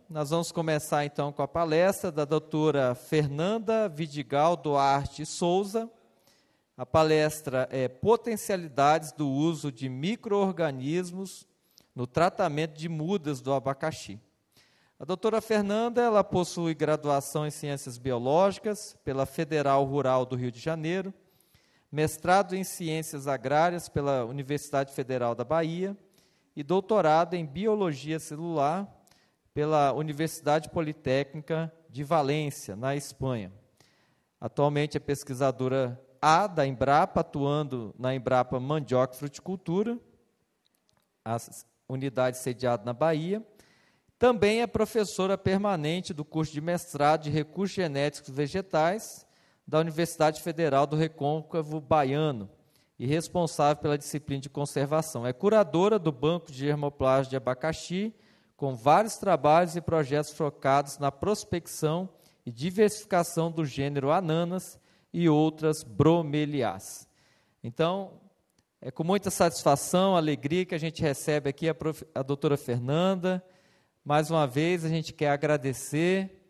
Nós vamos começar, então, com a palestra da doutora Fernanda Vidigal Duarte Souza. A palestra é Potencialidades do uso de micro-organismos no tratamento de mudas do abacaxi. A doutora Fernanda, ela possui graduação em Ciências Biológicas pela Federal Rural do Rio de Janeiro, mestrado em Ciências Agrárias pela Universidade Federal da Bahia e doutorado em Biologia Celular pela Universidade Politécnica de Valência, na Espanha. Atualmente é pesquisadora A da Embrapa, atuando na Embrapa Mandioca e Fruticultura, a unidade sediada na Bahia. Também é professora permanente do curso de mestrado de Recursos Genéticos Vegetais da Universidade Federal do Recôncavo Baiano e responsável pela disciplina de conservação. É curadora do Banco de Germoplasma de Abacaxi, com vários trabalhos e projetos focados na prospecção e diversificação do gênero Ananas e outras bromeliáceas. Então, é com muita satisfação, alegria que a gente recebe aqui a doutora Fernanda. Mais uma vez, a gente quer agradecer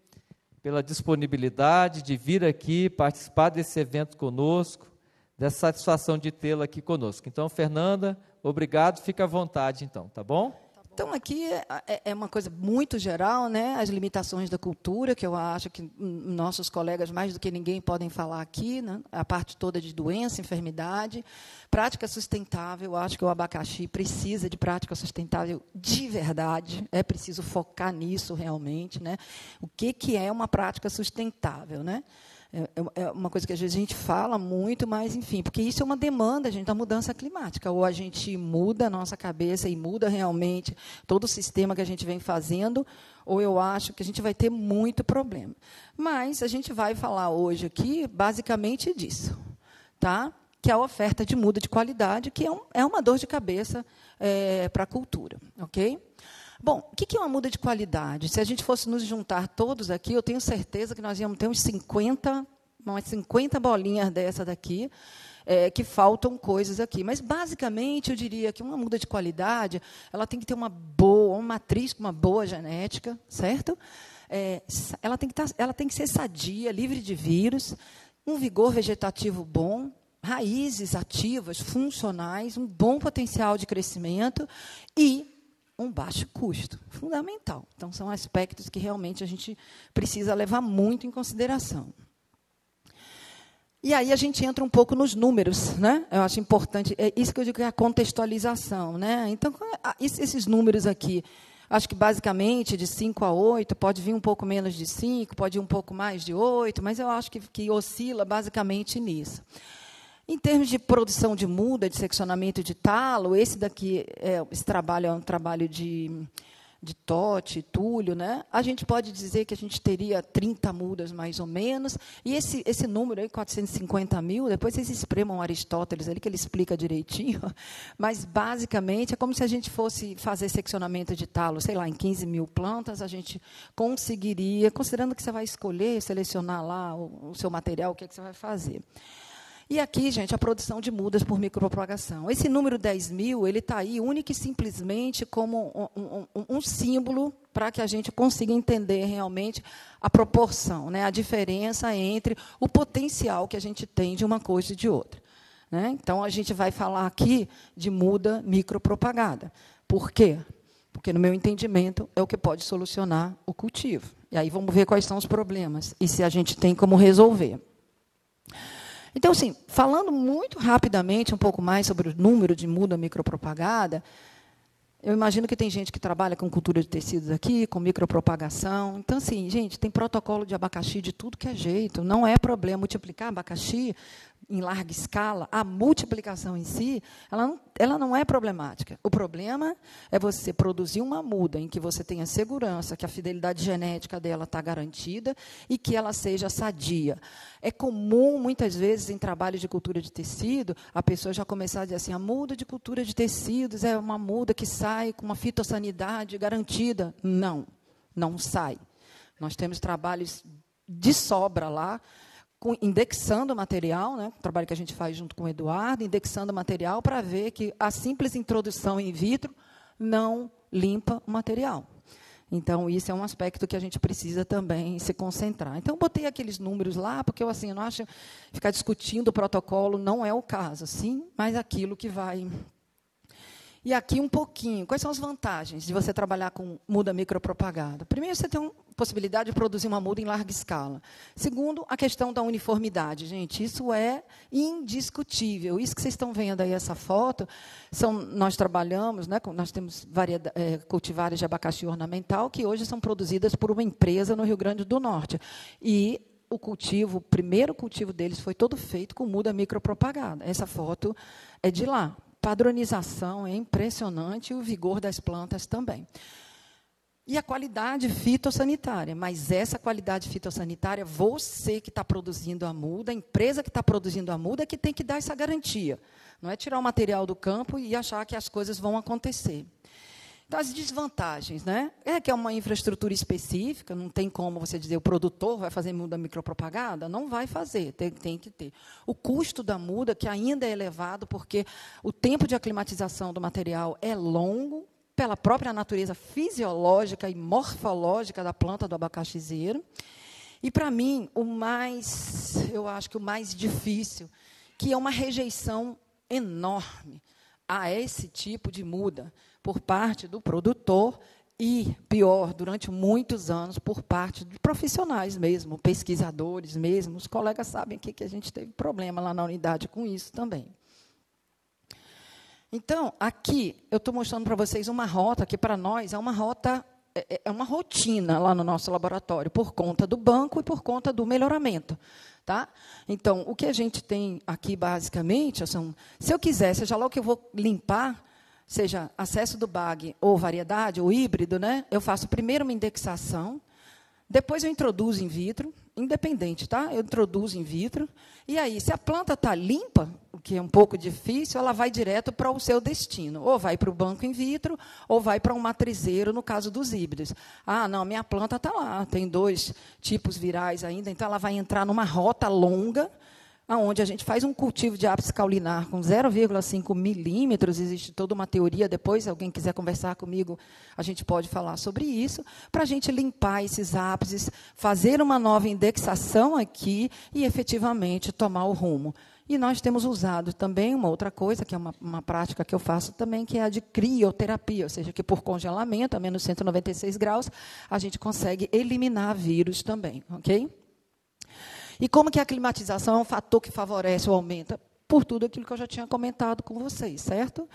pela disponibilidade de vir aqui participar desse evento conosco, dessa satisfação de tê-la aqui conosco. Então, Fernanda, obrigado, fica à vontade, então, tá bom? Então, aqui é uma coisa muito geral, né? As limitações da cultura, que eu acho que nossos colegas, mais do que ninguém, podem falar aqui, né? A parte toda de doença, enfermidade, prática sustentável. Eu acho que o abacaxi precisa de prática sustentável de verdade, é preciso focar nisso realmente, né? O que é uma prática sustentável, né? É uma coisa que às vezes a gente fala muito, mas, enfim, porque isso é uma demanda, gente, da mudança climática. Ou a gente muda a nossa cabeça e muda realmente todo o sistema que a gente vem fazendo, ou eu acho que a gente vai ter muito problema. Mas a gente vai falar hoje aqui, basicamente, disso, tá? Que é a oferta de muda de qualidade, que é uma dor de cabeça para a cultura, ok? Bom, o que é uma muda de qualidade? Se a gente fosse nos juntar todos aqui, eu tenho certeza que nós íamos ter umas 50 bolinhas dessa daqui, que faltam coisas aqui. Mas, basicamente, eu diria que uma muda de qualidade, ela tem que ter uma matriz com uma boa genética, certo? Ela tem que ser sadia, livre de vírus, um vigor vegetativo bom, raízes ativas, funcionais, um bom potencial de crescimento e um baixo custo, fundamental. Então, são aspectos que realmente a gente precisa levar muito em consideração. E aí a gente entra um pouco nos números, né? Eu acho importante, é isso que eu digo que é a contextualização, né? Então, esses números aqui, acho que basicamente de 5 a 8, pode vir um pouco menos de 5, pode ir um pouco mais de 8, mas eu acho que oscila basicamente nisso. Em termos de produção de muda, de seccionamento de talo, esse trabalho é um trabalho de Totti, Túlio, né? A gente pode dizer que a gente teria 30 mudas, mais ou menos, e esse número aí, 450 mil, depois vocês espremam Aristóteles, ali que ele explica direitinho, mas, basicamente, é como se a gente fosse fazer seccionamento de talo, sei lá, em 15 mil plantas, a gente conseguiria, considerando que você vai escolher, selecionar lá o seu material, o que você vai fazer. E aqui, gente, a produção de mudas por micropropagação. Esse número 10 mil, ele está aí única e simplesmente como um símbolo para que a gente consiga entender realmente a proporção, né, a diferença entre o potencial que a gente tem de uma coisa e de outra, né? Então, a gente vai falar aqui de muda micropropagada. Por quê? Porque, no meu entendimento, é o que pode solucionar o cultivo. E aí vamos ver quais são os problemas e se a gente tem como resolver. Então, assim, falando muito rapidamente um pouco mais sobre o número de muda micropropagada, eu imagino que tem gente que trabalha com cultura de tecidos aqui, com micropropagação. Então, assim, gente, tem protocolo de abacaxi de tudo que é jeito. Não é problema multiplicar abacaxi em larga escala. A multiplicação em si, ela não é problemática. O problema é você produzir uma muda em que você tenha segurança, que a fidelidade genética dela está garantida e que ela seja sadia. É comum, muitas vezes, em trabalho de cultura de tecido, a pessoa já começar a dizer assim, a muda de cultura de tecidos é uma muda que sai com uma fitossanidade garantida. Não, não sai. Nós temos trabalhos de sobra lá, indexando o material, né, o trabalho que a gente faz junto com o Eduardo, indexando o material para ver que a simples introdução in vitro não limpa o material. Então, isso é um aspecto que a gente precisa também se concentrar. Então, eu botei aqueles números lá, porque eu assim, não acho ficar discutindo o protocolo não é o caso, sim, mas aquilo que vai. E aqui um pouquinho, quais são as vantagens de você trabalhar com muda micropropagada? Primeiro, você tem a possibilidade de produzir uma muda em larga escala. Segundo, a questão da uniformidade. Gente, isso é indiscutível. Isso que vocês estão vendo aí, essa foto, nós trabalhamos, né, nós temos cultivares de abacaxi ornamental, que hoje são produzidas por uma empresa no Rio Grande do Norte. E o primeiro cultivo deles foi todo feito com muda micropropagada. Essa foto é de lá. Padronização é impressionante e o vigor das plantas também. E a qualidade fitossanitária, mas essa qualidade fitossanitária, você que está produzindo a muda, a empresa que está produzindo a muda, é que tem que dar essa garantia. Não é tirar o material do campo e achar que as coisas vão acontecer. Então, as desvantagens, né? É que é uma infraestrutura específica, não tem como você dizer o produtor vai fazer muda micropropagada, não vai fazer, tem que ter. O custo da muda, que ainda é elevado, porque o tempo de aclimatização do material é longo, pela própria natureza fisiológica e morfológica da planta do abacaxizeiro. E, para mim, eu acho que o mais difícil, que é uma rejeição enorme a esse tipo de muda, por parte do produtor e, pior, durante muitos anos, por parte de profissionais mesmo, pesquisadores mesmo. Os colegas sabem que a gente teve problema lá na unidade com isso também. Então, aqui, eu estou mostrando para vocês uma rota que, para nós, é uma rotina lá no nosso laboratório, por conta do banco e por conta do melhoramento. Tá? Então, o que a gente tem aqui, basicamente, se eu quiser, seja lá o que eu vou limpar, seja acesso do bag ou variedade, ou híbrido, né? Eu faço primeiro uma indexação, depois eu introduzo in vitro, independente, tá? Eu introduzo in vitro, e aí, se a planta está limpa, o que é um pouco difícil, ela vai direto para o seu destino, ou vai para o banco in vitro, ou vai para um matrizeiro, no caso dos híbridos. Ah, não, minha planta está lá, tem 2 tipos virais ainda, então ela vai entrar numa rota longa, onde a gente faz um cultivo de ápice caulinar com 0,5 milímetros, existe toda uma teoria, depois, se alguém quiser conversar comigo, a gente pode falar sobre isso, para a gente limpar esses ápices, fazer uma nova indexação aqui e, efetivamente, tomar o rumo. E nós temos usado também uma outra coisa, que é uma prática que eu faço também, que é a de crioterapia, ou seja, que por congelamento, a menos 196 graus, a gente consegue eliminar vírus também, ok? E como que a climatização é um fator que favorece ou aumenta? Por tudo aquilo que eu já tinha comentado com vocês, certo?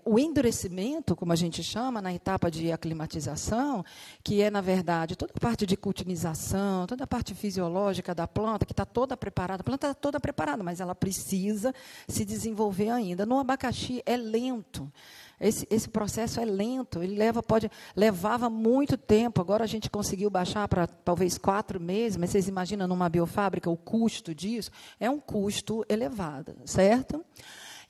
O endurecimento, como a gente chama, na etapa de aclimatização, que é, na verdade, toda a parte de cultinização, toda a parte fisiológica da planta, que está toda preparada. A planta está toda preparada, mas ela precisa se desenvolver ainda. No abacaxi, é lento. Esse processo é lento, ele levava muito tempo, agora a gente conseguiu baixar para talvez 4 meses, mas vocês imaginam numa biofábrica o custo disso? É um custo elevado, certo?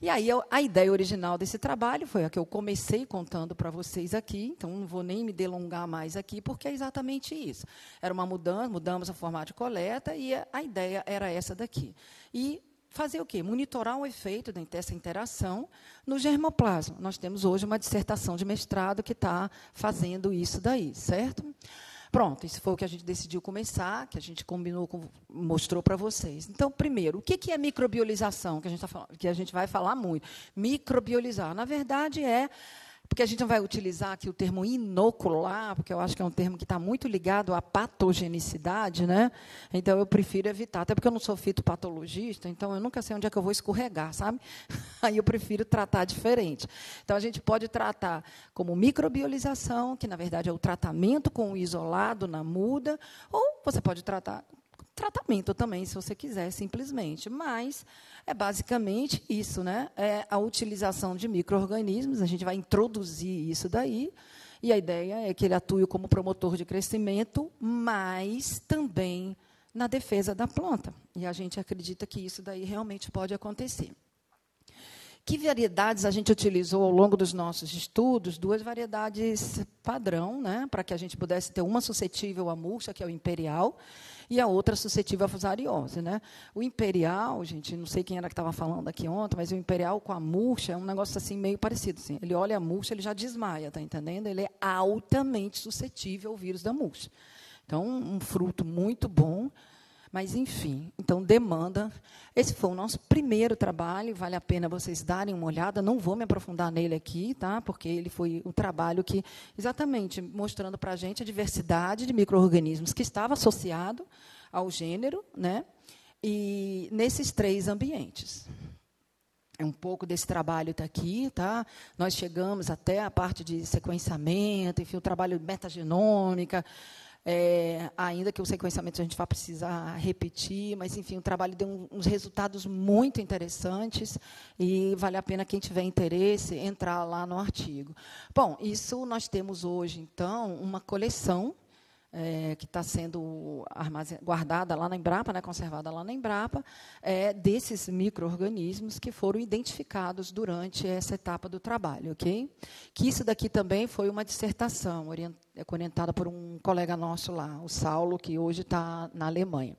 E aí a ideia original desse trabalho foi a que eu comecei contando para vocês aqui, então não vou nem me delongar mais aqui, porque é exatamente isso. Era uma mudança, mudamos o formato de coleta e a ideia era essa daqui. E fazer o quê? Monitorar o efeito dessa interação no germoplasma. Nós temos hoje uma dissertação de mestrado que está fazendo isso daí, certo? Pronto, isso foi o que a gente decidiu começar, que a gente combinou, mostrou para vocês. Então, primeiro, o que é microbiolização, que a gente vai falar muito? Microbiolizar, na verdade, porque a gente não vai utilizar aqui o termo inocular, porque eu acho que é um termo que está muito ligado à patogenicidade, né? Então, eu prefiro evitar, até porque eu não sou fitopatologista, então eu nunca sei onde é que eu vou escorregar, sabe? Aí eu prefiro tratar diferente. Então, a gente pode tratar como microbiolização, que, na verdade, é o tratamento com o isolado na muda, ou você pode tratar tratamento também, se você quiser, simplesmente. Mas é basicamente isso, né? É a utilização de micro-organismos, a gente vai introduzir isso daí, e a ideia é que ele atue como promotor de crescimento, mas também na defesa da planta. E a gente acredita que isso daí realmente pode acontecer. Que variedades a gente utilizou ao longo dos nossos estudos? 2 variedades padrão, né, para que a gente pudesse ter uma suscetível à murcha, que é o imperial, e a outra suscetível à fusariose, né? O imperial, gente, não sei quem era que estava falando aqui ontem, mas o imperial com a murcha é um negócio assim meio parecido. Assim. Ele olha a murcha, ele já desmaia, tá entendendo? Ele é altamente suscetível ao vírus da murcha. Então, um fruto muito bom. Mas, enfim, então, demanda. Esse foi o nosso primeiro trabalho, vale a pena vocês darem uma olhada. Não vou me aprofundar nele aqui, tá? Porque ele foi um trabalho que, exatamente, mostrando para a gente a diversidade de micro-organismos que estava associado ao gênero, né? E nesses 3 ambientes. É um pouco desse trabalho está aqui, tá? Nós chegamos até a parte de sequenciamento, enfim, o trabalho de metagenômica. Ainda que o sequenciamento a gente vai precisar repetir, mas, enfim, o trabalho deu uns resultados muito interessantes e vale a pena, quem tiver interesse, entrar lá no artigo. Bom, isso nós temos hoje, então, uma coleção que está sendo guardada lá na Embrapa, né, conservada lá na Embrapa, desses micro-organismos que foram identificados durante essa etapa do trabalho. Okay? Que isso daqui também foi uma dissertação orientada por um colega nosso lá, o Saulo, que hoje está na Alemanha.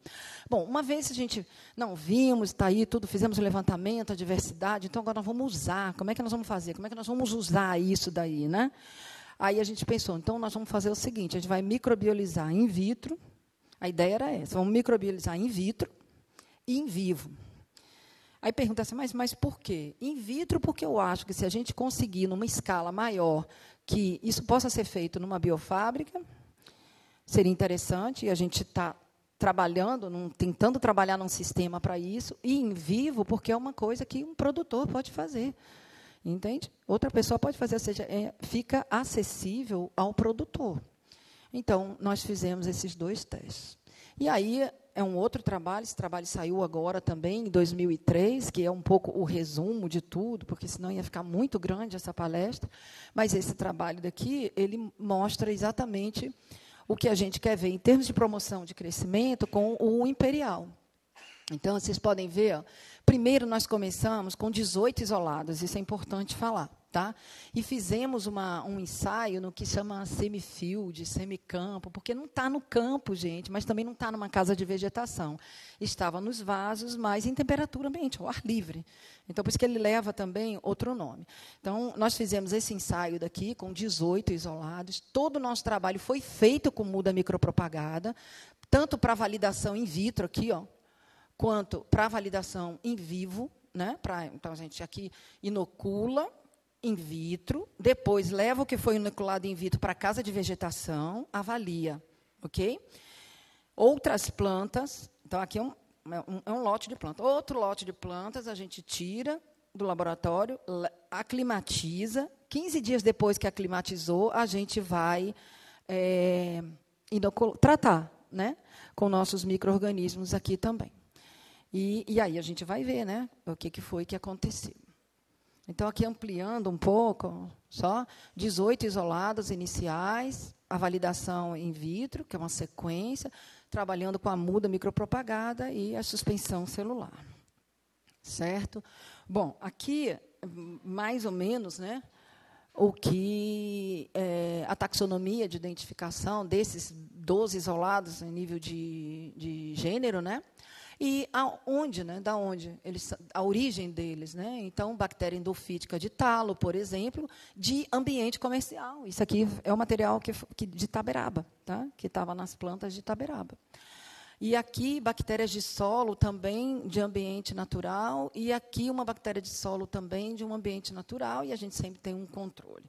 Bom, uma vez a gente não vimos, está aí tudo, fizemos o levantamento, a diversidade, então agora nós vamos usar, como é que nós vamos fazer? Como é que nós vamos usar isso daí, né? Aí a gente pensou, então nós vamos fazer o seguinte, a gente vai microbiolizar in vitro, a ideia era essa, vamos microbiolizar in vitro e in vivo. Aí pergunta assim, mas por quê? In vitro, porque eu acho que se a gente conseguir, numa escala maior, que isso possa ser feito numa biofábrica, seria interessante, e a gente está trabalhando, tentando trabalhar num sistema para isso, e in vivo, porque é uma coisa que um produtor pode fazer. Entende? Outra pessoa pode fazer, ou seja, fica acessível ao produtor. Então, nós fizemos esses 2 testes. E aí, é um outro trabalho, esse trabalho saiu agora também, em 2003, que é um pouco o resumo de tudo, porque senão ia ficar muito grande essa palestra, mas esse trabalho daqui, ele mostra exatamente o que a gente quer ver em termos de promoção de crescimento com o imperial. Então, vocês podem ver, ó, primeiro nós começamos com 18 isolados, isso é importante falar, tá? E fizemos um ensaio no que chama semifield, semicampo, porque não está no campo, gente, mas também não está numa casa de vegetação. Estava nos vasos, mas em temperatura ambiente, ao ar livre. Então, por isso que ele leva também outro nome. Então, nós fizemos esse ensaio daqui com 18 isolados. Todo o nosso trabalho foi feito com muda micropropagada, tanto para validação in vitro aqui, ó, quanto para a validação in vivo, né? Então, a gente aqui inocula in vitro, depois leva o que foi inoculado in vitro para a casa de vegetação, avalia. Ok? Outras plantas, então, aqui é um lote de plantas. Outro lote de plantas a gente tira do laboratório, aclimatiza. 15 dias depois que aclimatizou, a gente vai tratar, né? Com nossos micro-organismos aqui também. E aí a gente vai ver, né, o que foi que aconteceu. Então, aqui ampliando um pouco, só 18 isolados iniciais, a validação in vitro, que é uma sequência, trabalhando com a muda micropropagada e a suspensão celular. Certo? Bom, aqui, mais ou menos, né, o que a taxonomia de identificação desses 12 isolados em nível de gênero, né? E aonde, né, da onde a origem deles, né? Então, bactéria endofítica de talo, por exemplo, de ambiente comercial. Isso aqui é o material de Itaberaba, tá? Que estava nas plantas de Itaberaba. E aqui, bactérias de solo também de ambiente natural, e aqui uma bactéria de solo também de um ambiente natural, e a gente sempre tem um controle.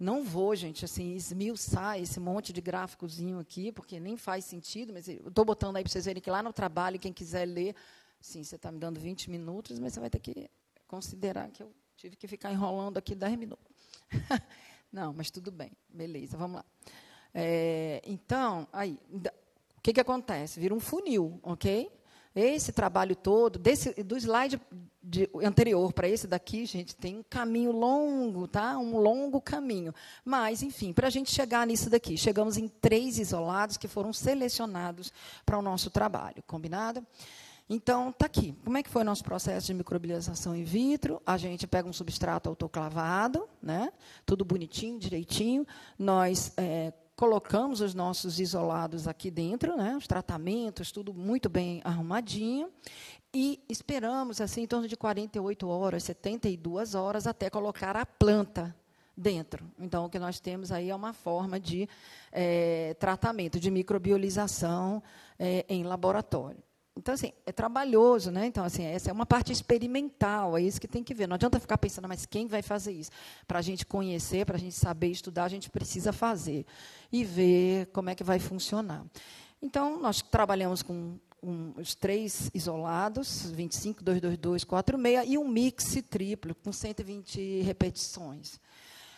Não vou, gente, assim, esmiuçar esse monte de gráficozinho aqui, porque nem faz sentido, mas eu estou botando aí para vocês verem que lá no trabalho, quem quiser ler, sim, você está me dando 20 minutos, mas você vai ter que considerar que eu tive que ficar enrolando aqui 10 minutos. Não, mas tudo bem, beleza, vamos lá. Então, aí, o que acontece? Vira um funil, ok? Esse trabalho todo, do slide anterior para esse daqui, gente, tem um caminho longo, tá? Um longo caminho. Mas, enfim, para a gente chegar nisso daqui, chegamos em 3 isolados que foram selecionados para o nosso trabalho, combinado? Então, está aqui. Como é que foi o nosso processo de microbialização in vitro? A gente pega um substrato autoclavado, né? Tudo bonitinho, direitinho. Nós colocamos os nossos isolados aqui dentro, né? Os tratamentos, tudo muito bem arrumadinho. E esperamos, assim, em torno de 48 horas, 72 horas, até colocar a planta dentro. Então, o que nós temos aí é uma forma de tratamento, de microbiolização em laboratório. Então, assim, é trabalhoso, né? Então, assim, essa é uma parte experimental, é isso que tem que ver. Não adianta ficar pensando, mas quem vai fazer isso? Para a gente conhecer, para a gente saber estudar, a gente precisa fazer e ver como é que vai funcionar. Então, nós trabalhamos com os 3 isolados, 25, 222, 46, e um mix triplo, com 120 repetições.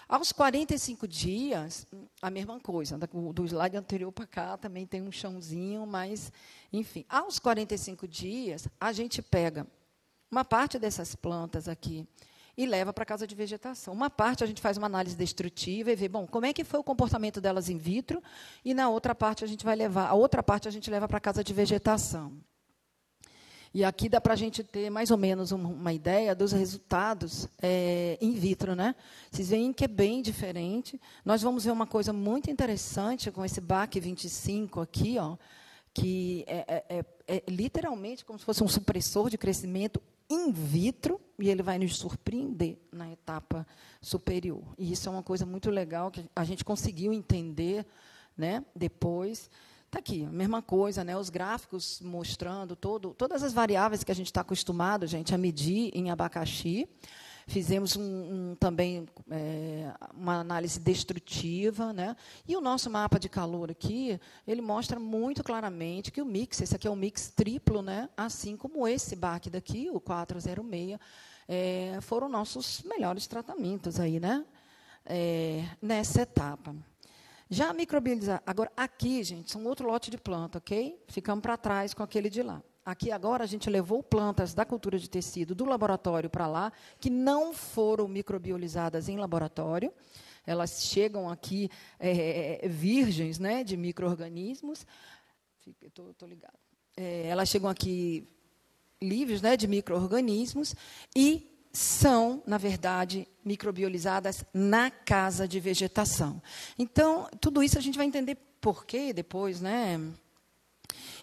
Aos 45 dias, a mesma coisa. Do slide anterior para cá também tem um chãozinho, mas, enfim. Aos 45 dias, a gente pega uma parte dessas plantas aqui e leva para a casa de vegetação. Uma parte a gente faz uma análise destrutiva e vê, bom, como é que foi o comportamento delas in vitro, e na outra parte a gente vai levar, a outra parte a gente leva para a casa de vegetação. E aqui dá para a gente ter mais ou menos uma ideia dos resultados in vitro, né? Vocês veem que é bem diferente. Nós vamos ver uma coisa muito interessante com esse BAC 25 aqui, ó, que é literalmente como se fosse um supressor de crescimento in vitro, e ele vai nos surpreender na etapa superior. E isso é uma coisa muito legal, que a gente conseguiu entender, né, depois. Está aqui, a mesma coisa, né, os gráficos mostrando todas as variáveis que a gente está acostumado, gente, a medir em abacaxi. Fizemos também uma análise destrutiva, né? E o nosso mapa de calor aqui, ele mostra muito claramente que o mix, esse aqui é um mix triplo, né? Assim como esse BAC daqui, o 406, foram nossos melhores tratamentos aí, né? Nessa etapa. Já a microbializar, agora aqui, gente, são outro lote de planta, ok? Ficamos para trás com aquele de lá. Aqui agora a gente levou plantas da cultura de tecido do laboratório para lá, que não foram microbiolizadas em laboratório. Elas chegam aqui virgens, né, de micro-organismos. Estou ligada. Elas chegam aqui livres, né, de micro-organismos e são, na verdade, microbiolizadas na casa de vegetação. Então, tudo isso a gente vai entender por quê depois, né?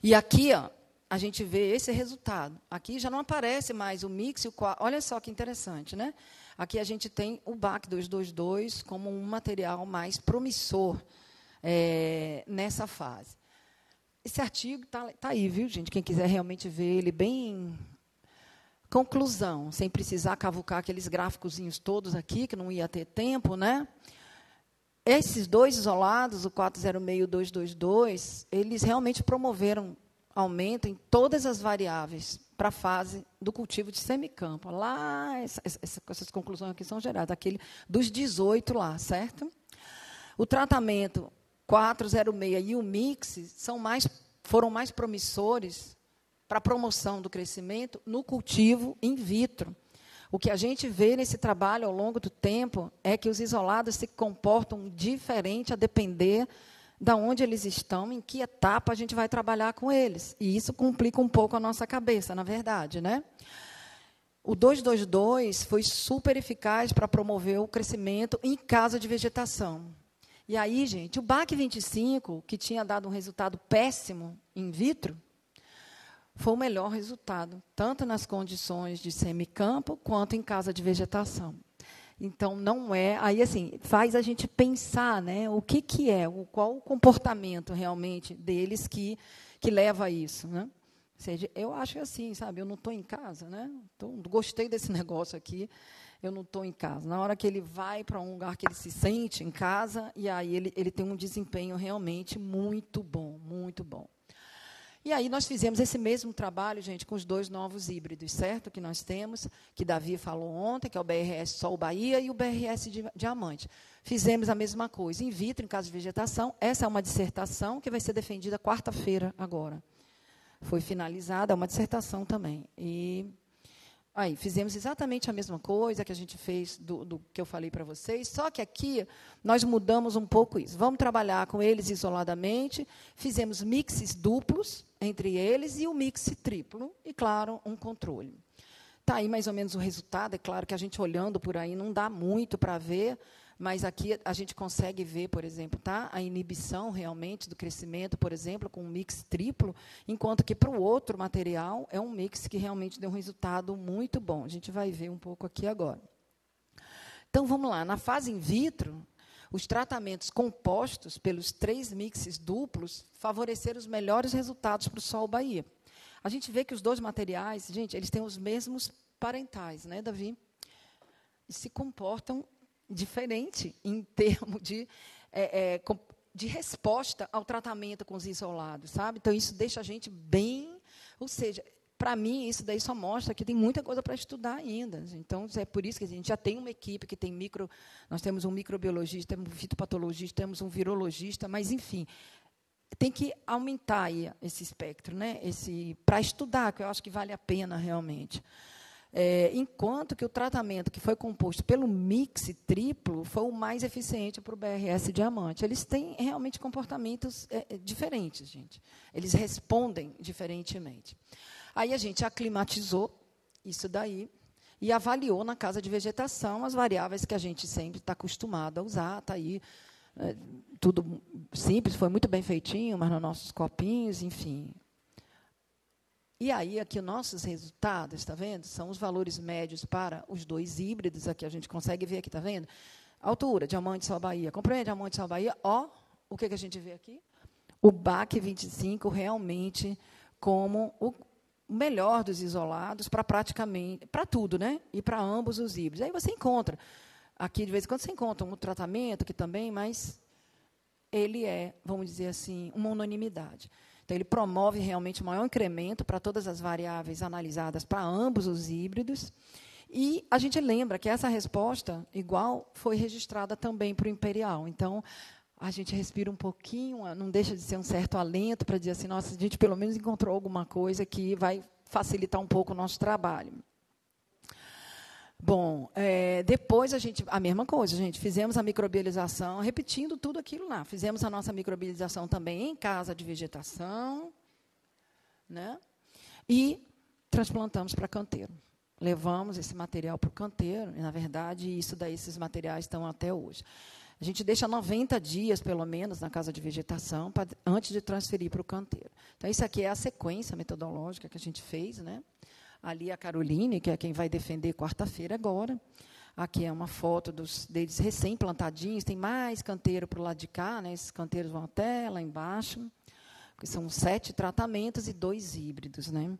E aqui, ó, a gente vê esse resultado. Aqui já não aparece mais o mix e o quadro. Olha só que interessante, né? Aqui a gente tem o BAC 222 como um material mais promissor nessa fase. Esse artigo está aí, viu, gente? Quem quiser realmente ver ele bem... Conclusão, sem precisar cavucar aqueles gráficozinhos todos aqui, que não ia ter tempo, né? Esses 2 isolados, o 406 e o 222, eles realmente promoveram aumento em todas as variáveis para a fase do cultivo de semicampo. Lá, essas conclusões aqui são geradas, aquele dos 18 lá, certo? O tratamento 406 e o mix foram mais promissores para a promoção do crescimento no cultivo in vitro. O que a gente vê nesse trabalho ao longo do tempo é que os isolados se comportam diferente a depender de onde eles estão, em que etapa a gente vai trabalhar com eles. E isso complica um pouco a nossa cabeça, na verdade, né? O 222 foi super eficaz para promover o crescimento em casa de vegetação. E aí, gente, o BAC 25, que tinha dado um resultado péssimo in vitro, foi o melhor resultado, tanto nas condições de semicampo, quanto em casa de vegetação. Então, não é... Aí, assim, faz a gente pensar, né, o que qual o comportamento, realmente, deles que leva a isso, né? Ou seja, eu acho assim, sabe, eu não estou em casa, né? Gostei desse negócio aqui, eu não estou em casa. Na hora que ele vai para um lugar que ele se sente em casa, e aí ele tem um desempenho realmente muito bom, muito bom. E aí nós fizemos esse mesmo trabalho, gente, com os 2 novos híbridos, certo? Que nós temos, que Davi falou ontem, que é o BRS Sol Bahia e o BRS Diamante. Fizemos a mesma coisa, in vitro, em casa de vegetação. Essa é uma dissertação que vai ser defendida quarta-feira agora. Foi finalizada, é uma dissertação também. E aí, fizemos exatamente a mesma coisa que a gente fez do que eu falei para vocês, só que aqui nós mudamos um pouco isso. Vamos trabalhar com eles isoladamente, fizemos mixes duplos, entre eles e o mix triplo, e, claro, um controle. Está aí mais ou menos o resultado. É claro que a gente olhando por aí não dá muito para ver, mas aqui a gente consegue ver, por exemplo, tá? A inibição realmente do crescimento, por exemplo, com um mix triplo, enquanto que para o outro material é um mix que realmente deu um resultado muito bom. A gente vai ver um pouco aqui agora. Então, vamos lá. Na fase in vitro, os tratamentos compostos pelos 3 mixes duplos favoreceram os melhores resultados para o Sol Bahia. A gente vê que os 2 materiais, gente, eles têm os mesmos parentais, né, Davi? E se comportam diferente em termos de resposta ao tratamento com os isolados, sabe? Então, isso deixa a gente bem... Ou seja, para mim, isso daí só mostra que tem muita coisa para estudar ainda. Então, é por isso que a gente já tem uma equipe que tem nós temos um microbiologista, temos um fitopatologista, temos um virologista, mas, enfim, tem que aumentar aí esse espectro, né? Para estudar, que eu acho que vale a pena realmente. Enquanto que o tratamento que foi composto pelo mix triplo foi o mais eficiente para o BRS diamante. Eles têm realmente comportamentos diferentes, gente. Eles respondem diferentemente. Aí a gente aclimatizou isso daí e avaliou na casa de vegetação as variáveis que a gente sempre está acostumado a usar. Está aí tudo simples, foi muito bem feitinho, mas nos nossos copinhos, enfim. E aí, aqui, nossos resultados, está vendo? São os valores médios para os 2 híbridos. Aqui a gente consegue ver, aqui, está vendo? Altura, diamante, Sol Bahia. Compreende, diamante, Sol Bahia? O que a gente vê aqui? O BAC 25 realmente como o melhor dos isolados para praticamente, para tudo, né? E para ambos os híbridos. Aí você encontra, aqui, de vez em quando, você encontra um tratamento que também, mas ele vamos dizer assim, uma unanimidade. Então, ele promove realmente o maior incremento para todas as variáveis analisadas para ambos os híbridos. E a gente lembra que essa resposta igual foi registrada também para o imperial. Então, a gente respira um pouquinho, não deixa de ser um certo alento para dizer assim, nossa, a gente pelo menos encontrou alguma coisa que vai facilitar um pouco o nosso trabalho. Bom, depois a mesma coisa, gente, fizemos a microbialização, repetindo tudo aquilo lá. Fizemos a nossa microbialização também em casa de vegetação, né? E transplantamos para canteiro. Levamos esse material para o canteiro, e, na verdade, esses materiais estão até hoje. A gente deixa 90 dias, pelo menos, na casa de vegetação, antes de transferir para o canteiro. Então, isso aqui é a sequência metodológica que a gente fez, né? Ali a Caroline, que é quem vai defender quarta-feira agora. Aqui é uma foto deles recém-plantadinhos. Tem mais canteiro para o lado de cá, né? Esses canteiros vão até lá embaixo. Que são 7 tratamentos e 2 híbridos, né?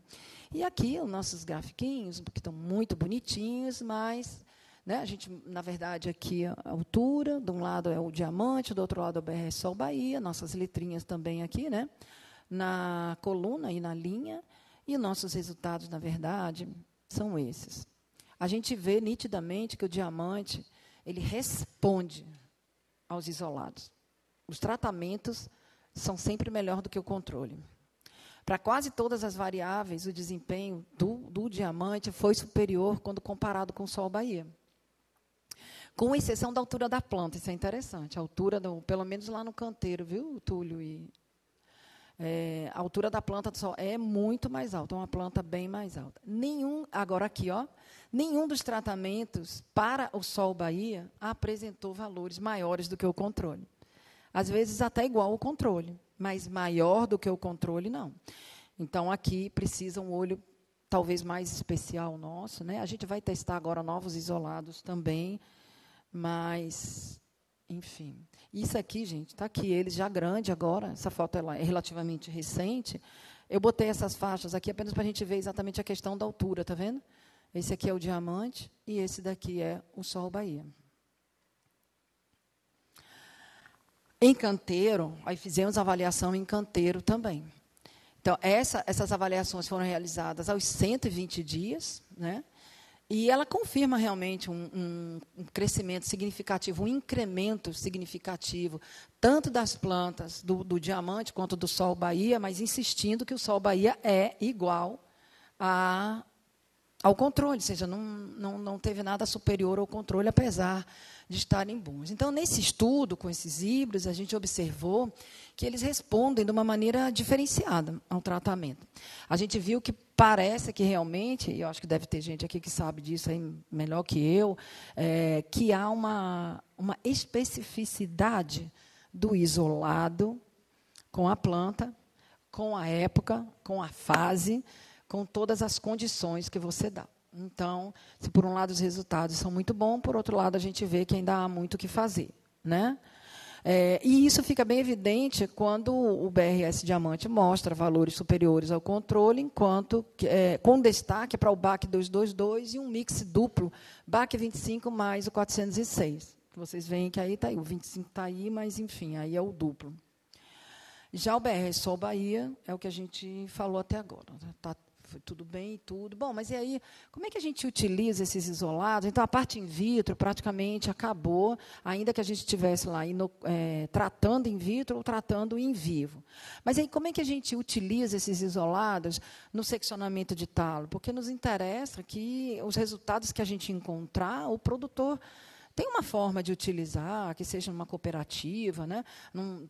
E aqui os nossos grafiquinhos, que estão muito bonitinhos, mas, né, a gente, na verdade, aqui a altura, de um lado é o diamante, do outro lado é o BRS Sol Bahia, nossas letrinhas também aqui, né? Na coluna e na linha. E nossos resultados, na verdade, são esses. A gente vê nitidamente que o diamante ele responde aos isolados. Os tratamentos são sempre melhor do que o controle. Para quase todas as variáveis, o desempenho do diamante foi superior quando comparado com o Sol Bahia. Com exceção da altura da planta, isso é interessante. A altura, pelo menos lá no canteiro, viu, Túlio a altura da planta do Sol é muito mais alta, é uma planta bem mais alta. Agora aqui, nenhum dos tratamentos para o Sol Bahia apresentou valores maiores do que o controle. Às vezes até igual ao controle, mas maior do que o controle, não. Então, aqui precisa um olho talvez mais especial nosso, né? A gente vai testar agora novos isolados também, mas... Enfim, isso aqui, gente, está aqui, eles já grande agora, essa foto ela é relativamente recente. Eu botei essas faixas aqui apenas para a gente ver exatamente a questão da altura, está vendo? Esse aqui é o diamante e esse daqui é o Sol Bahia. Em canteiro, aí fizemos avaliação em canteiro também. Então, essas avaliações foram realizadas aos 120 dias, né? E ela confirma realmente um crescimento significativo, um incremento significativo, tanto das plantas do diamante quanto do Sol Bahia, mas insistindo que o Sol Bahia é igual ao controle, ou seja, não teve nada superior ao controle, apesar de estarem bons. Então, nesse estudo, com esses híbridos, a gente observou que eles respondem de uma maneira diferenciada ao tratamento. A gente viu que parece que realmente, e eu acho que deve ter gente aqui que sabe disso aí melhor que eu, que há uma especificidade do isolado com a planta, com a época, com a fase, com todas as condições que você dá. Então, se por um lado os resultados são muito bons, por outro lado a gente vê que ainda há muito o que fazer, né? E isso fica bem evidente quando o BRS Diamante mostra valores superiores ao controle, enquanto com destaque para o BAC 222 e um mix duplo BAC 25 mais o 406. Vocês veem que aí está aí, o 25 está aí, mas enfim, aí é o duplo. Já o BRS Sol Bahia é o que a gente falou até agora. Foi tudo bem e tudo. Bom, mas e aí, como é que a gente utiliza esses isolados? Então, a parte in vitro praticamente acabou, ainda que a gente estivesse lá tratando in vitro ou tratando in vivo. Mas aí, como é que a gente utiliza esses isolados no seccionamento de talo? Porque nos interessa que os resultados que a gente encontrar, o produtor tem uma forma de utilizar, que seja numa cooperativa, né?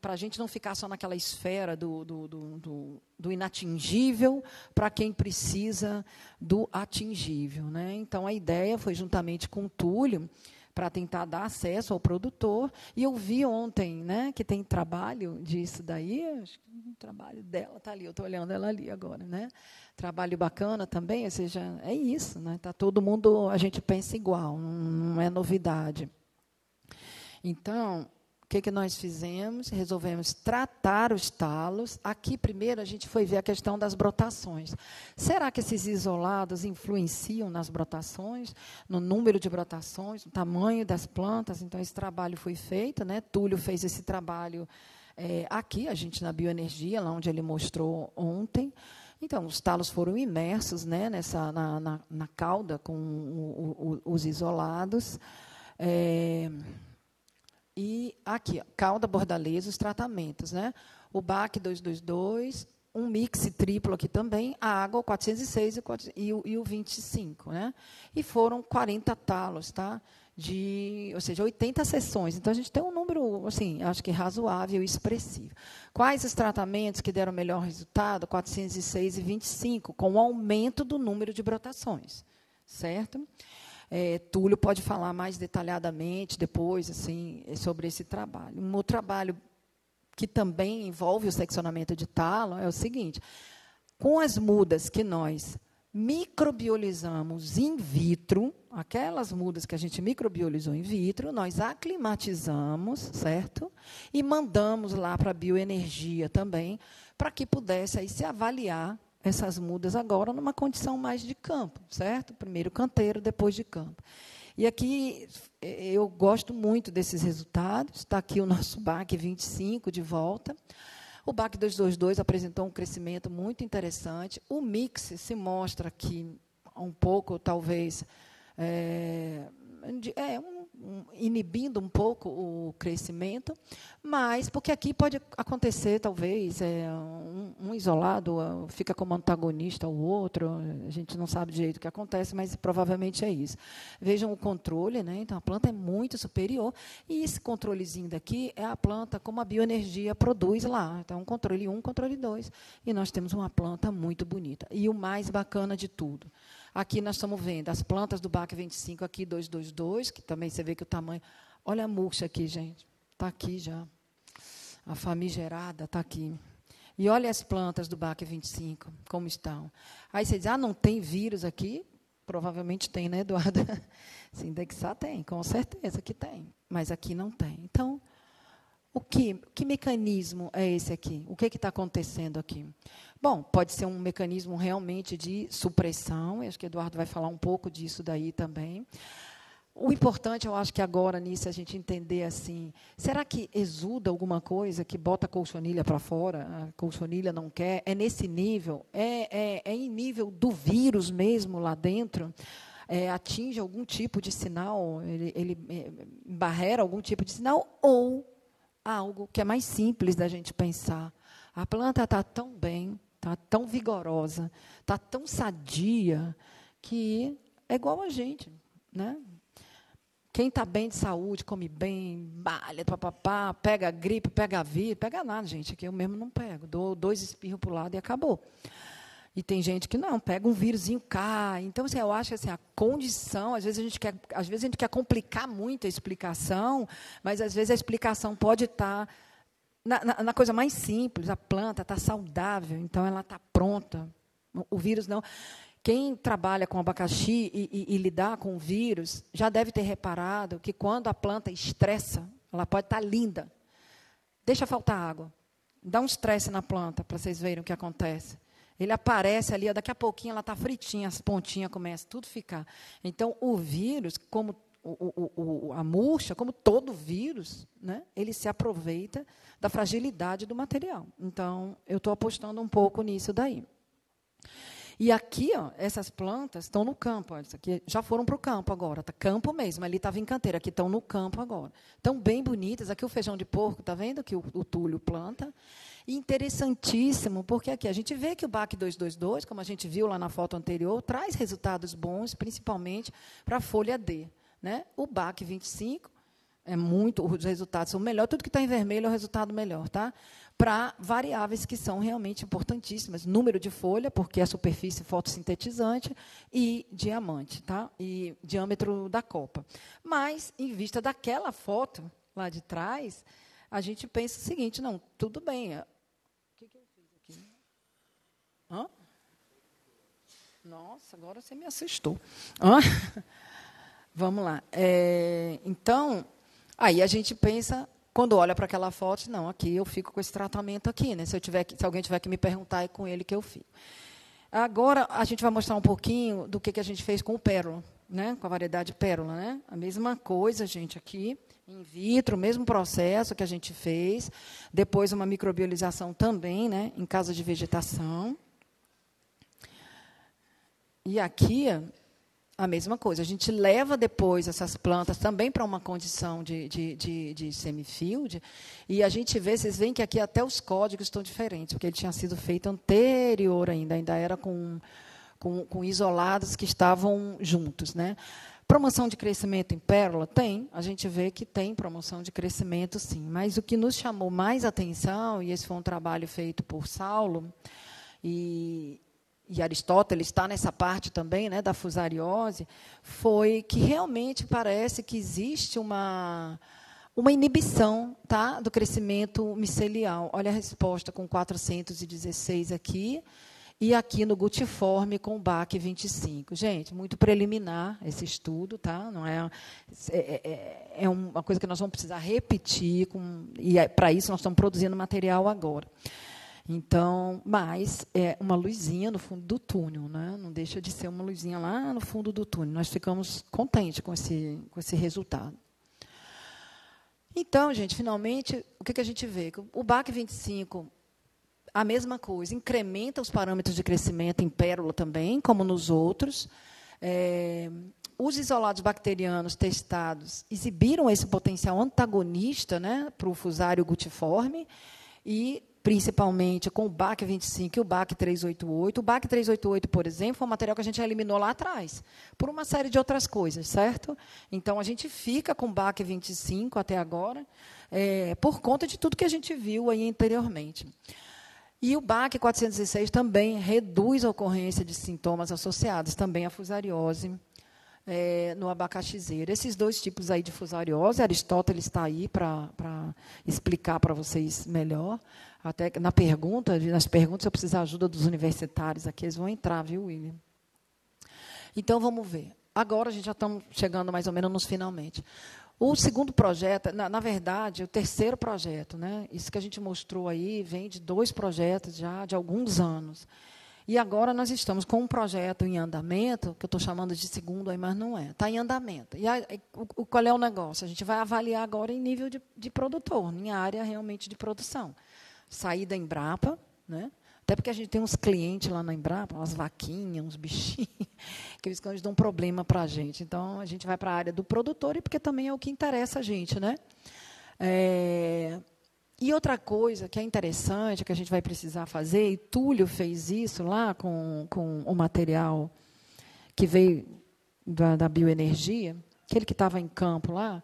Para a gente não ficar só naquela esfera do inatingível para quem precisa do atingível, né? Então, a ideia foi, juntamente com o Túlio, para tentar dar acesso ao produtor. E eu vi ontem, né, que tem trabalho disso daí, acho que o trabalho dela está ali, eu estou olhando ela ali agora, né? Trabalho bacana também, ou seja, é isso, né? Tá todo mundo, a gente pensa igual, não é novidade. Então, o que nós fizemos? Resolvemos tratar os talos. Aqui, primeiro, a gente foi ver a questão das brotações. Será que esses isolados influenciam nas brotações, no número de brotações, no tamanho das plantas? Então, esse trabalho foi feito, né? Túlio fez esse trabalho aqui, a gente na bioenergia, lá onde ele mostrou ontem. Então, os talos foram imersos, né, na cauda com os isolados. E aqui, cauda bordaleza, os tratamentos, né? O BAC 222, um mix triplo aqui também, a água, o 406 e o 25, né? E foram 40 talos, tá? Ou seja, 80 sessões. Então, a gente tem um número, assim, acho que razoável e expressivo. Quais os tratamentos que deram melhor resultado? 406 e 25, com o aumento do número de brotações, certo? Túlio pode falar mais detalhadamente depois, assim, sobre esse trabalho. Um outro trabalho que também envolve o seccionamento de talo é o seguinte: com as mudas que nós microbiolizamos in vitro, aquelas mudas que a gente microbiolizou in vitro, nós aclimatizamos, certo? E mandamos lá para a bioenergia também, para que pudesse aí se avaliar essas mudas agora numa condição mais de campo, certo? Primeiro canteiro, depois de campo. E aqui eu gosto muito desses resultados. Está aqui o nosso BAC 25 de volta. O BAC 222 apresentou um crescimento muito interessante. O mix se mostra aqui um pouco, talvez, inibindo um pouco o crescimento, mas porque aqui pode acontecer, talvez, um isolado fica como antagonista ao outro, a gente não sabe direito o que acontece, mas provavelmente é isso. Vejam o controle, né? Então, a planta é muito superior, e esse controlezinho daqui é a planta como a bioenergia produz lá. Então, controle 1, controle 2, e nós temos uma planta muito bonita. E o mais bacana de tudo, aqui nós estamos vendo as plantas do BAC 25, aqui 222, que também você vê que o tamanho... Olha a murcha aqui, gente. Está aqui já. A famigerada está aqui. E olha as plantas do BAC 25, como estão. Aí você diz, não tem vírus aqui? Provavelmente tem, né, Eduardo? Se indexar, tem, com certeza que tem. Mas aqui não tem. Então, que mecanismo é esse aqui? O que está acontecendo aqui? Bom, pode ser um mecanismo realmente de supressão, acho que o Eduardo vai falar um pouco disso daí também. O importante, eu acho que agora, nisso, a gente entender assim, será que exuda alguma coisa que bota a colchonilha para fora? A colchonilha não quer? É nesse nível? É em nível do vírus mesmo lá dentro? Atinge algum tipo de sinal? Ele barrera algum tipo de sinal? Ou algo que é mais simples da gente pensar? A planta está tão bem, está tão vigorosa, está tão sadia, que é igual a gente, né? Quem está bem de saúde, come bem, malha, papapá, pega gripe, pega vírus, pega nada, gente, que eu mesmo não pego. Dou 2 espirros para o lado e acabou. E tem gente que não, pega um vírusinho, cai. Então, assim, eu acho que assim, a condição, às vezes a gente quer complicar muito a explicação, mas às vezes a explicação pode estar na coisa mais simples. A planta está saudável, então ela está pronta. O vírus não. Quem trabalha com abacaxi e lidar com o vírus já deve ter reparado que, quando a planta estressa, ela pode estar linda. Deixa faltar água. Dá um estresse na planta, para vocês verem o que acontece. Ele aparece ali, daqui a pouquinho ela está fritinha, as pontinhas começam tudo a ficar. Então, o vírus, como a murcha, como todo vírus, né, ele se aproveita da fragilidade do material. Então, eu estou apostando um pouco nisso daí. E aqui, ó, essas plantas estão no campo. Olha, isso aqui já foram para o campo agora. Está campo mesmo. Ali estava em canteira. Aqui estão no campo agora. Estão bem bonitas. Aqui o feijão de porco, está vendo que o Túlio planta. E interessantíssimo, porque aqui a gente vê que o BAC 222, como a gente viu lá na foto anterior, traz resultados bons, principalmente para a folha D, né? O BAC 25, os resultados são melhores. Tudo que está em vermelho é o resultado melhor, tá? Para variáveis que são realmente importantíssimas. Número de folha, porque é a superfície fotossintetizante, e diamante, tá? E diâmetro da copa. Mas, em vista daquela foto lá de trás, a gente pensa o seguinte, não, tudo bem. O que eu fiz aqui? Hã? Nossa, agora você me assustou. Hã? Vamos lá. Então, aí a gente pensa... Quando olha para aquela foto, não, aqui eu fico com esse tratamento aqui, né? Se alguém tiver que me perguntar, é com ele que eu fico. Agora, a gente vai mostrar um pouquinho do que a gente fez com o pérola, né? Com a variedade pérola, né? A mesma coisa, gente, aqui, in vitro, o mesmo processo que a gente fez. Depois, uma microbiolização também, né? Em casa de vegetação. E aqui... a mesma coisa. A gente leva depois essas plantas também para uma condição de semifield, e a gente vê, vocês veem que aqui até os códigos estão diferentes, porque ele tinha sido feito anterior ainda era com isolados que estavam juntos, né? Promoção de crescimento em pérola? Tem, a gente vê que tem promoção de crescimento, sim. Mas o que nos chamou mais atenção, e esse foi um trabalho feito por Saulo, e Aristóteles está nessa parte também, né, da fusariose, foi que realmente parece que existe uma inibição, tá, do crescimento micelial. Olha a resposta com 416 aqui, e aqui no gutiforme com o BAC 25. Gente, muito preliminar esse estudo, tá? Não é uma coisa que nós vamos precisar repetir, e para isso nós estamos produzindo material agora. Então, mas é uma luzinha no fundo do túnel, né? Não deixa de ser uma luzinha lá no fundo do túnel. Nós ficamos contentes com esse resultado. Então, gente, finalmente, o que a gente vê? O BAC 25, a mesma coisa, incrementa os parâmetros de crescimento em pérola também, como nos outros. Os isolados bacterianos testados exibiram esse potencial antagonista, né, para o fusário gutiforme, e principalmente com o BAC 25 e o BAC 388. O BAC 388, por exemplo, foi um material que a gente já eliminou lá atrás, por uma série de outras coisas, certo? Então, a gente fica com o BAC 25 até agora, por conta de tudo que a gente viu aí anteriormente. E o BAC 416 também reduz a ocorrência de sintomas associados também à fusariose no abacaxizeiro. Esses dois tipos aí de fusariose, Aristóteles está aí para explicar para vocês melhor. Até nas perguntas, se eu precisar de ajuda dos universitários aqui, eles vão entrar, viu, William? Então, vamos ver. Agora, a gente já estamos chegando mais ou menos nos finalmente. O segundo projeto, na verdade, o terceiro projeto, né? Isso que a gente mostrou aí vem de 2 projetos já de alguns anos. E agora nós estamos com um projeto em andamento, que eu estou chamando de segundo, aí, mas não é. Está em andamento. E aí, qual é o negócio? A gente vai avaliar agora em nível de produtor, em área realmente de produção. Sair da Embrapa, né? Até porque a gente tem uns clientes lá na Embrapa, umas vaquinhas, uns bichinhos, que eles dão problema para a gente. Então, a gente vai para a área do produtor, e porque também é o que interessa a gente, né? E outra coisa que é interessante, que a gente vai precisar fazer, e Túlio fez isso lá com o material que veio da bioenergia, aquele que estava em campo lá,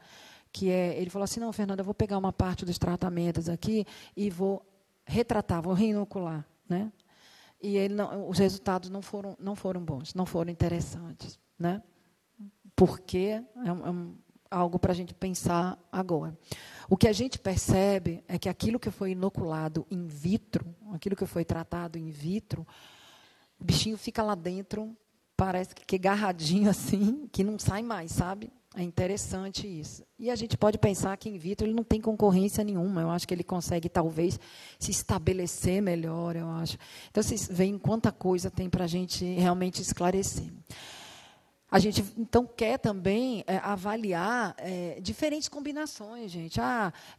ele falou assim, não, Fernanda, eu vou pegar uma parte dos tratamentos aqui e vou retratar, vou reinocular, né? E os resultados não foram bons, não foram interessantes, né? Porque algo para a gente pensar agora. O que a gente percebe é que aquilo que foi inoculado in vitro, aquilo que foi tratado in vitro, o bichinho fica lá dentro, parece que agarradinho assim, que não sai mais, sabe? É interessante isso. E a gente pode pensar que in vitro ele não tem concorrência nenhuma. Eu acho que ele consegue, talvez, se estabelecer melhor, eu acho. Então, vocês veem quanta coisa tem para a gente realmente esclarecer. A gente, então, quer também avaliar diferentes combinações, gente.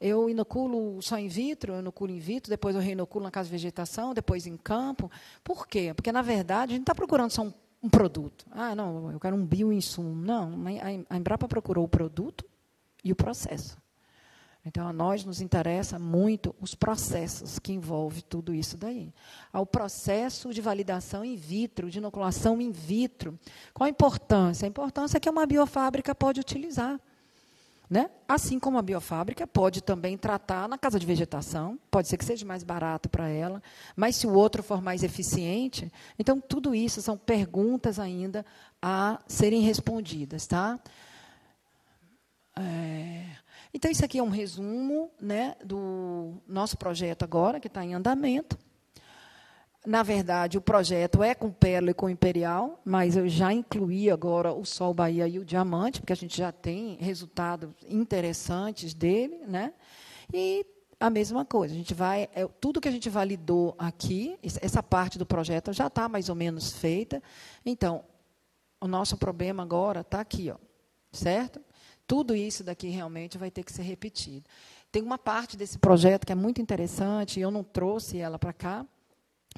Eu inoculo só in vitro, eu inoculo in vitro, depois eu reinoculo na casa de vegetação, depois em campo. Por quê? Porque, na verdade, a gente não está procurando só um produto. Não, eu quero um bioinsumo. Não, a Embrapa procurou o produto e o processo. Então, a nós nos interessa muito os processos que envolvem tudo isso daí. O processo de validação in vitro, de inoculação in vitro. Qual a importância? A importância é que uma biofábrica pode utilizar. Né? Assim como a biofábrica pode também tratar na casa de vegetação, pode ser que seja mais barato para ela, mas se o outro for mais eficiente, então tudo isso são perguntas ainda a serem respondidas. Tá? Então, isso aqui é um resumo, né, do nosso projeto agora, que está em andamento. Na verdade, o projeto é com Pérola e com Imperial, mas eu já incluí agora o Sol Bahia e o Diamante, porque a gente já tem resultados interessantes dele, né? E a mesma coisa, a gente vai, tudo que a gente validou aqui, essa parte do projeto já está mais ou menos feita. Então, o nosso problema agora está aqui, ó, certo? Tudo isso daqui realmente vai ter que ser repetido. Tem uma parte desse projeto que é muito interessante, e eu não trouxe ela para cá,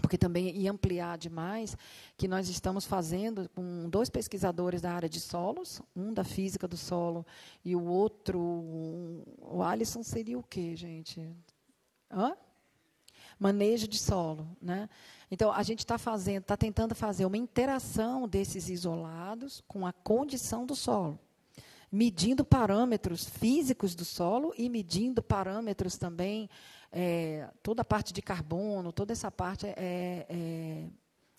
porque também ia ampliar demais, que nós estamos fazendo com 2 pesquisadores da área de solos, um da física do solo e o outro, o Alisson seria o quê, gente? Manejo de solo, né? Então, a gente está tentando fazer uma interação desses isolados com a condição do solo, medindo parâmetros físicos do solo e medindo parâmetros também, toda a parte de carbono, toda essa parte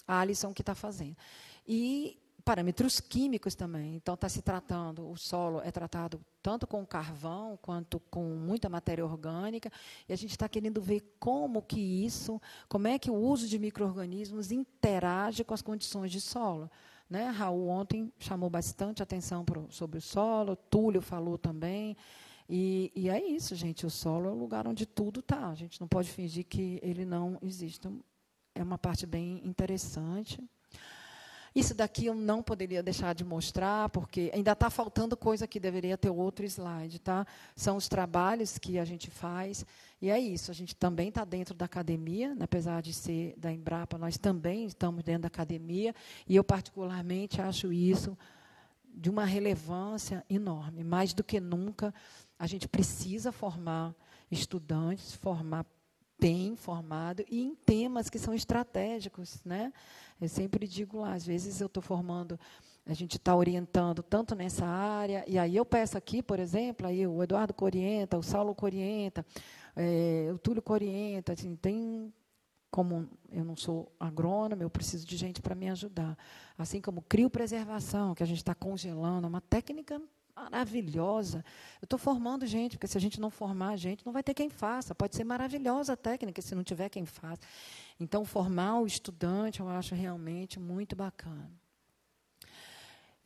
a Alisson que está fazendo. E parâmetros químicos também. Então, está se tratando, o solo é tratado tanto com carvão quanto com muita matéria orgânica, e a gente está querendo ver como é que o uso de micro-organismos interage com as condições de solo. Né? Raul ontem chamou bastante atenção sobre o solo, Túlio falou também. E é isso, gente. O solo é o lugar onde tudo está. A gente não pode fingir que ele não existe. Então, é uma parte bem interessante. Isso daqui eu não poderia deixar de mostrar, porque ainda está faltando coisa que deveria ter outro slide. Tá? São os trabalhos que a gente faz. E é isso, a gente também está dentro da academia, né? Apesar de ser da Embrapa, nós também estamos dentro da academia, e eu, particularmente, acho isso de uma relevância enorme. Mais do que nunca, a gente precisa formar estudantes, formar bem formado, e em temas que são estratégicos. Né? Eu sempre digo lá, às vezes eu estou formando, a gente está orientando tanto nessa área, e aí eu peço aqui, por exemplo, aí o Eduardo Corienta, o Saulo Corienta, o Túlio Corienta, assim, tem, como eu não sou agrônomo, eu preciso de gente para me ajudar. Assim como criopreservação, que a gente está congelando, uma técnica maravilhosa. Eu estou formando gente, porque se a gente não formar gente, não vai ter quem faça. Pode ser maravilhosa a técnica, se não tiver quem faça. Então, formar o estudante, eu acho realmente muito bacana.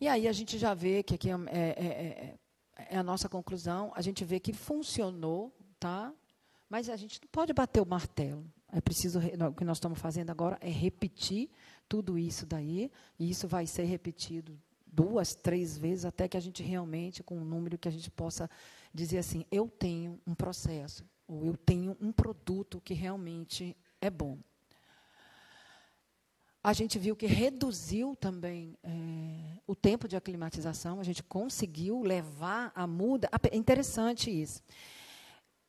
E aí a gente já vê que aqui é a nossa conclusão, a gente vê que funcionou, tá? Mas a gente não pode bater o martelo. É preciso, o que nós estamos fazendo agora é repetir tudo isso daí, e isso vai ser repetido 2, 3 vezes, até que a gente realmente, com um número que a gente possa dizer assim, eu tenho um processo, ou eu tenho um produto que realmente é bom. A gente viu que reduziu também o tempo de aclimatização, a gente conseguiu levar a muda. É interessante isso.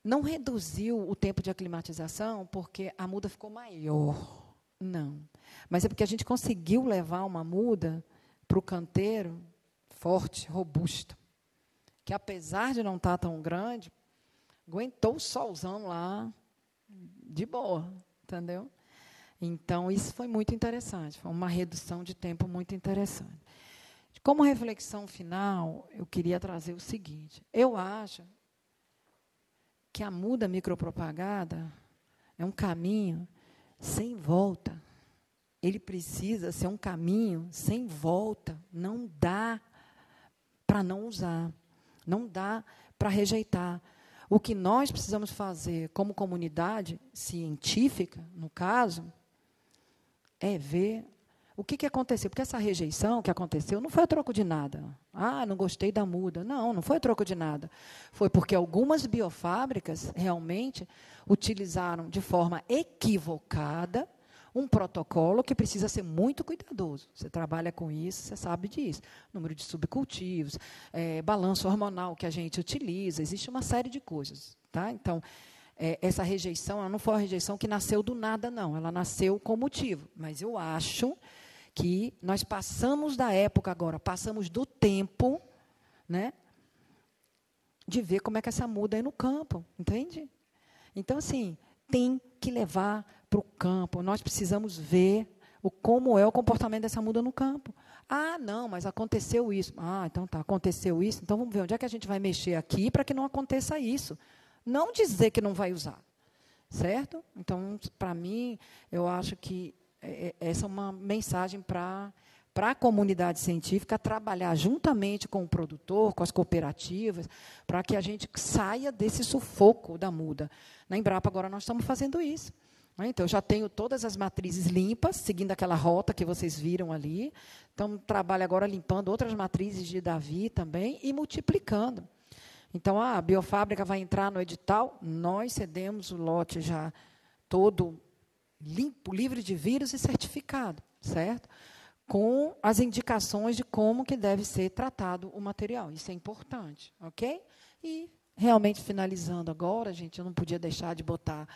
Não reduziu o tempo de aclimatização porque a muda ficou maior. Não. Mas é porque a gente conseguiu levar uma muda para o canteiro forte, robusto, que apesar de não estar tão grande, aguentou o solzão lá de boa, entendeu? Então, isso foi muito interessante, foi uma redução de tempo muito interessante. Como reflexão final, eu queria trazer o seguinte: eu acho que a muda micropropagada é um caminho sem volta. Ele precisa ser um caminho sem volta. Não dá para não usar, não dá para rejeitar. O que nós precisamos fazer como comunidade científica, no caso, é ver o que aconteceu. Porque essa rejeição que aconteceu não foi a troco de nada. Ah, não gostei da muda. Não foi a troco de nada. Foi porque algumas biofábricas realmente utilizaram de forma equivocada um protocolo que precisa ser muito cuidadoso. Você trabalha com isso, você sabe disso. Número de subcultivos, balanço hormonal que a gente utiliza, existe uma série de coisas. Tá? Então, essa rejeição, ela não foi uma rejeição que nasceu do nada, não. Ela nasceu com motivo. Mas eu acho que nós passamos da época agora, passamos do tempo, né, de ver como é que essa muda é no campo, entende? Então, assim, tem que levar para o campo. Nós precisamos ver como é o comportamento dessa muda no campo. Ah, não, mas aconteceu isso. Ah, então tá, aconteceu isso. Então, vamos ver onde é que a gente vai mexer aqui para que não aconteça isso. Não dizer que não vai usar, certo? Então, para mim, eu acho que essa é uma mensagem para a comunidade científica trabalhar juntamente com o produtor, com as cooperativas, para que a gente saia desse sufoco da muda. Na Embrapa, agora, nós estamos fazendo isso. Então, eu já tenho todas as matrizes limpas, seguindo aquela rota que vocês viram ali. Então, trabalho agora limpando outras matrizes de Davi também e multiplicando. Então, a biofábrica vai entrar no edital, nós cedemos o lote já todo limpo, livre de vírus e certificado, certo? Com as indicações de como que deve ser tratado o material. Isso é importante, ok? E, realmente, finalizando agora, gente, eu não podia deixar de botar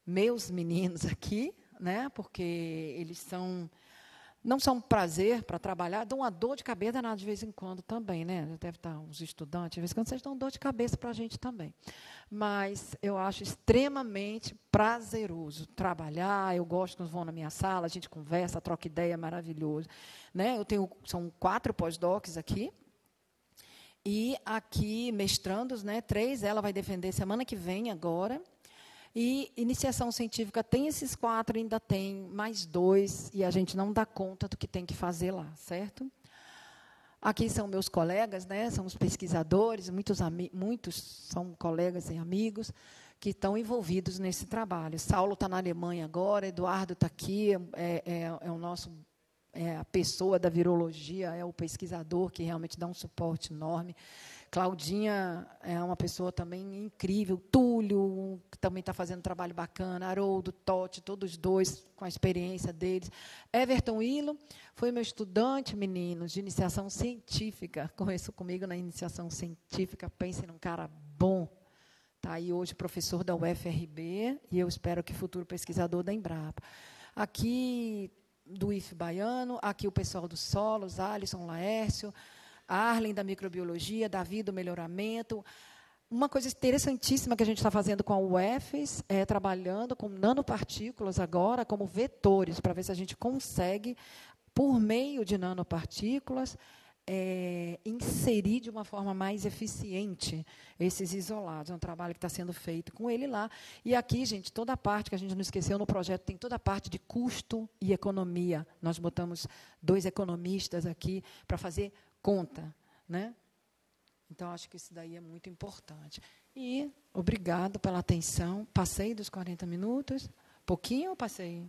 meus meninos aqui, né? Porque eles não são um prazer para trabalhar, dão uma dor de cabeça danada de vez em quando também, né? Deve estar os estudantes, de vez em quando vocês dão dor de cabeça para a gente também. Mas eu acho extremamente prazeroso trabalhar, eu gosto quando vão na minha sala, a gente conversa, troca ideia, é maravilhoso. Né? São 4 pós-docs aqui, e aqui mestrandos, né, 3, ela vai defender semana que vem agora. E iniciação científica tem esses 4, ainda tem mais 2, e a gente não dá conta do que tem que fazer lá, certo? Aqui são meus colegas, né? São os pesquisadores, muitos são colegas e amigos que estão envolvidos nesse trabalho. Saulo está na Alemanha agora, Eduardo está aqui, o nosso, a pessoa da virologia, é o pesquisador que realmente dá um suporte enorme. Claudinha é uma pessoa também incrível, Túlio, que também está fazendo um trabalho bacana, Haroldo, Totti, todos dois com a experiência deles. Everton Hilo foi meu estudante, meninos, de iniciação científica. Começou comigo na iniciação científica, pensem num cara bom. Está aí hoje professor da UFRB, e eu espero que futuro pesquisador da Embrapa. Aqui, do IF Baiano, aqui o pessoal do Solos, Alisson, Laércio, Arlen, da microbiologia, Davi, do melhoramento. Uma coisa interessantíssima que a gente está fazendo com a UFES é trabalhando com nanopartículas agora como vetores, para ver se a gente consegue, por meio de nanopartículas, inserir de uma forma mais eficiente esses isolados. É um trabalho que está sendo feito com ele lá. E aqui, gente, toda a parte, que a gente não esqueceu no projeto, tem toda a parte de custo e economia. Nós botamos 2 economistas aqui para fazer conta, né? Então, acho que isso daí é muito importante. E obrigado pela atenção. Passei dos 40 minutos? Pouquinho ou passei?